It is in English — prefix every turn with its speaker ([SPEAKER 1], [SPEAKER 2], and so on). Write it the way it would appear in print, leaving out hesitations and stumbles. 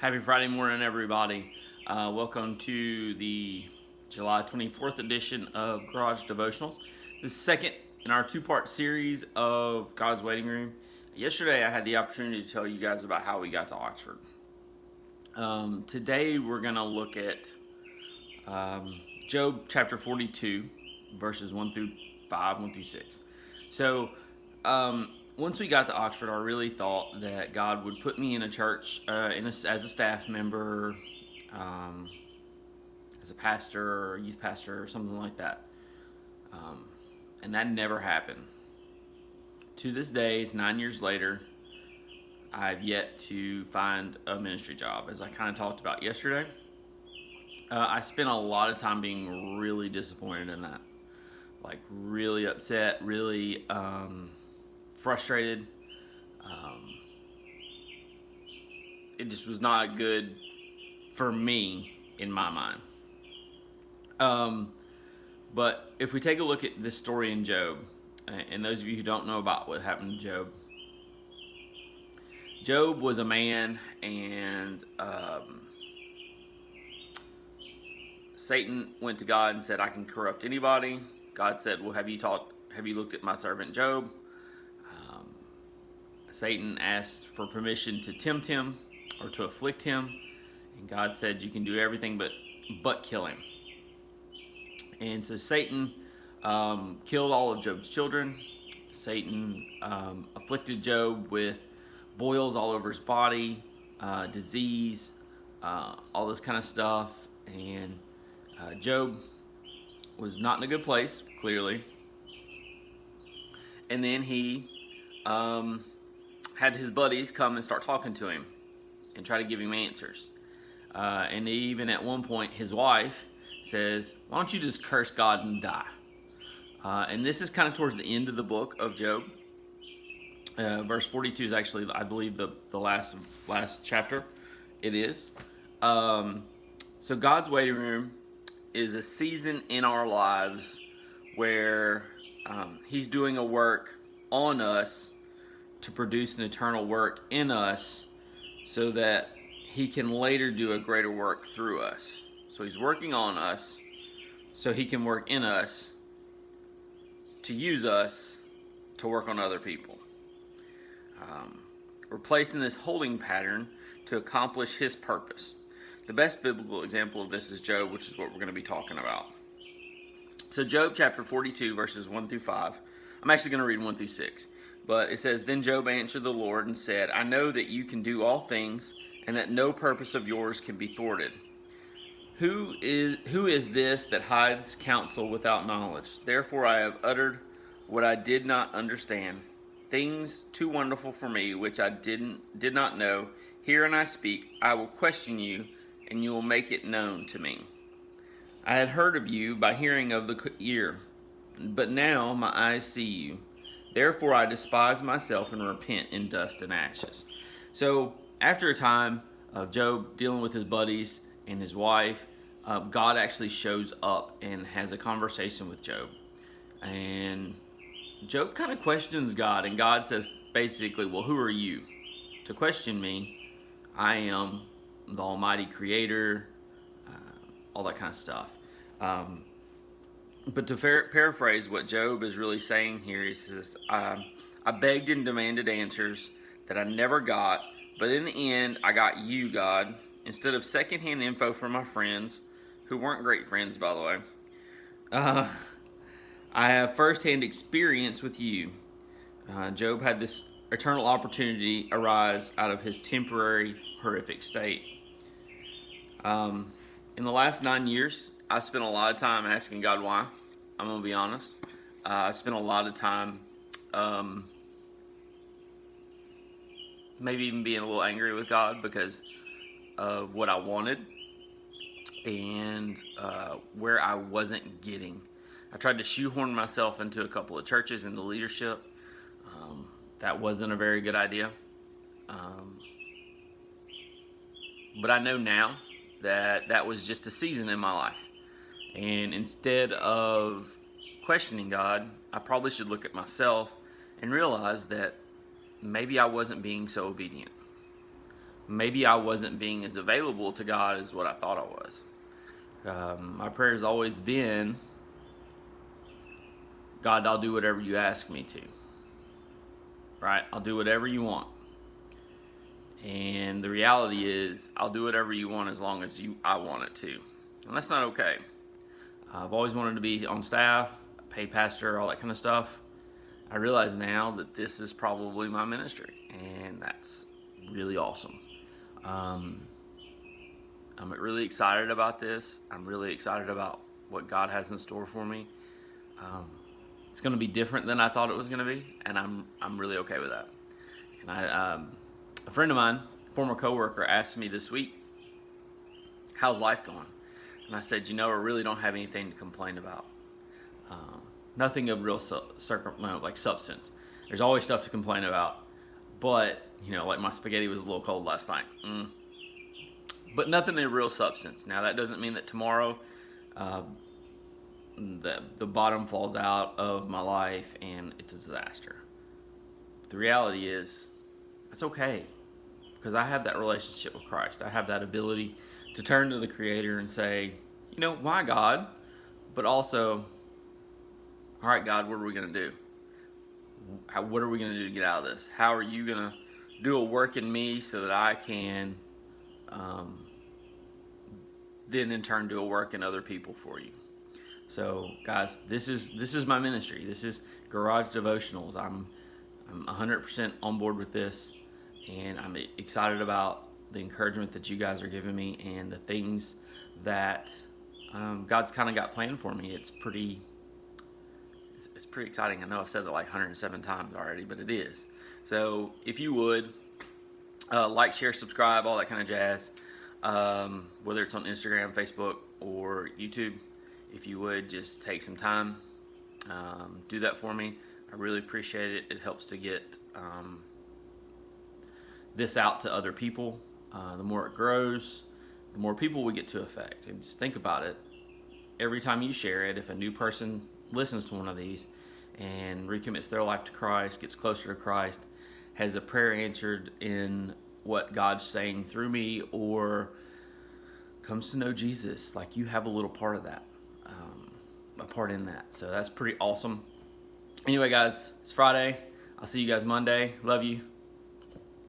[SPEAKER 1] Happy Friday morning, everybody. Welcome to the July 24th edition of Garage Devotionals. The second in our two-part series of God's Waiting Room. Yesterday, I had the opportunity to tell you guys about how we got to Oxford. Today, we're going to look at Job chapter 42, verses 1 through 5, 1 through 6. So, once we got to Oxford, I really thought that God would put me in a church as a staff member, as a pastor or youth pastor or something like that. And that never happened. To this day, it's 9 years later, I've yet to find a ministry job, as I kind of talked about yesterday. I spent a lot of time being really disappointed in that. Like, really upset, really frustrated. It just was not good for me in my mind. But if we take a look at this story in Job, and those of you who don't know about what happened to Job, Job was a man, and Satan went to God and said, "I can corrupt anybody." God said, "Well, have you looked at my servant Job?" Satan asked for permission to tempt him or to afflict him, and God said, "You can do everything but kill him." And so Satan killed all of Job's children. Satan afflicted Job with boils all over his body, disease, all this kind of stuff, and Job was not in a good place, clearly. And then he had his buddies come and start talking to him and try to give him answers. And even at one point, his wife says, "Why don't you just curse God and die?" And this is kind of towards the end of the book of Job. Verse 42 is actually, I believe, the last chapter. It is. So God's waiting room is a season in our lives where He's doing a work on us to produce an eternal work in us so that He can later do a greater work through us. So He's working on us so He can work in us to use us to work on other people. We're placed in this holding pattern to accomplish His purpose. The best biblical example of this is Job, which is what we're going to be talking about. So Job chapter 42, verses 1 through 5. I'm actually going to read 1 through 6. But it says, "Then Job answered the Lord and said, I know that you can do all things, and that no purpose of yours can be thwarted. Who is this that hides counsel without knowledge? Therefore I have uttered what I did not understand, things too wonderful for me, which I did not know. Hear and I speak. I will question you, and you will make it known to me. I had heard of you by hearing of the ear, but now my eyes see you. Therefore I despise myself and repent in dust and ashes." So after a time of Job dealing with his buddies and his wife, God actually shows up and has a conversation with Job. And Job kind of questions God, and God says basically, "Well, who are you to question me? I am the Almighty Creator," all that kind of stuff. But to paraphrase what Job is really saying here, he says, I begged and demanded answers that I never got, but in the end, I got you, God, instead of secondhand info from my friends, who weren't great friends, by the way. I have firsthand experience with you." Job had this eternal opportunity arise out of his temporary, horrific state. In the last 9 years, I spent a lot of time asking God why. I'm going to be honest. I spent a lot of time maybe even being a little angry with God because of what I wanted and where I wasn't getting. I tried to shoehorn myself into a couple of churches in the leadership. That wasn't a very good idea. But I know now that was just a season in my life. And instead of questioning God, I probably should look at myself and realize that maybe I wasn't being so obedient. maybe I wasn't being as available to God as what I thought I was. My prayer has always been, God, I'll do whatever you ask me to. Right? I'll do whatever you want. And the reality is, I'll do whatever you want as long as I want it to. And that's not okay. I've always wanted to be on staff, paid pastor, all that kind of stuff. I realize now that this is probably my ministry, and that's really awesome. I'm really excited about this. I'm really excited about what God has in store for me. It's going to be different than I thought it was going to be, and I'm really okay with that. And a friend of mine, former coworker, asked me this week, "How's life going?" And I said, I really don't have anything to complain about. Nothing of real like substance. There's always stuff to complain about, but like my spaghetti was a little cold last night. But nothing in real substance. Now that doesn't mean that tomorrow the bottom falls out of my life and it's a disaster. But the reality is, that's okay, because I have that relationship with Christ. I have that ability to turn to the Creator and say, why God? But also, all right, God, what are we going to do? What are we going to do to get out of this? How are you going to do a work in me so that I can then in turn do a work in other people for you? So, guys, this is my ministry. This is Garage Devotionals. I'm 100% on board with this, and I'm excited about the encouragement that you guys are giving me and the things that God's kind of got planned for me. It's pretty exciting. I know I've said it like 107 times already, but it is. So if you would like, share, subscribe, all that kind of jazz, whether it's on Instagram, Facebook, or YouTube, if you would just take some time, do that for me. I really appreciate it. It helps to get this out to other people. The more it grows, the more people we get to affect. And just think about it. Every time you share it, if a new person listens to one of these and recommits their life to Christ, gets closer to Christ, has a prayer answered in what God's saying through me, or comes to know Jesus, like, you have a little part of that, a part in that. So that's pretty awesome. Anyway, guys, it's Friday. I'll see you guys Monday. Love you.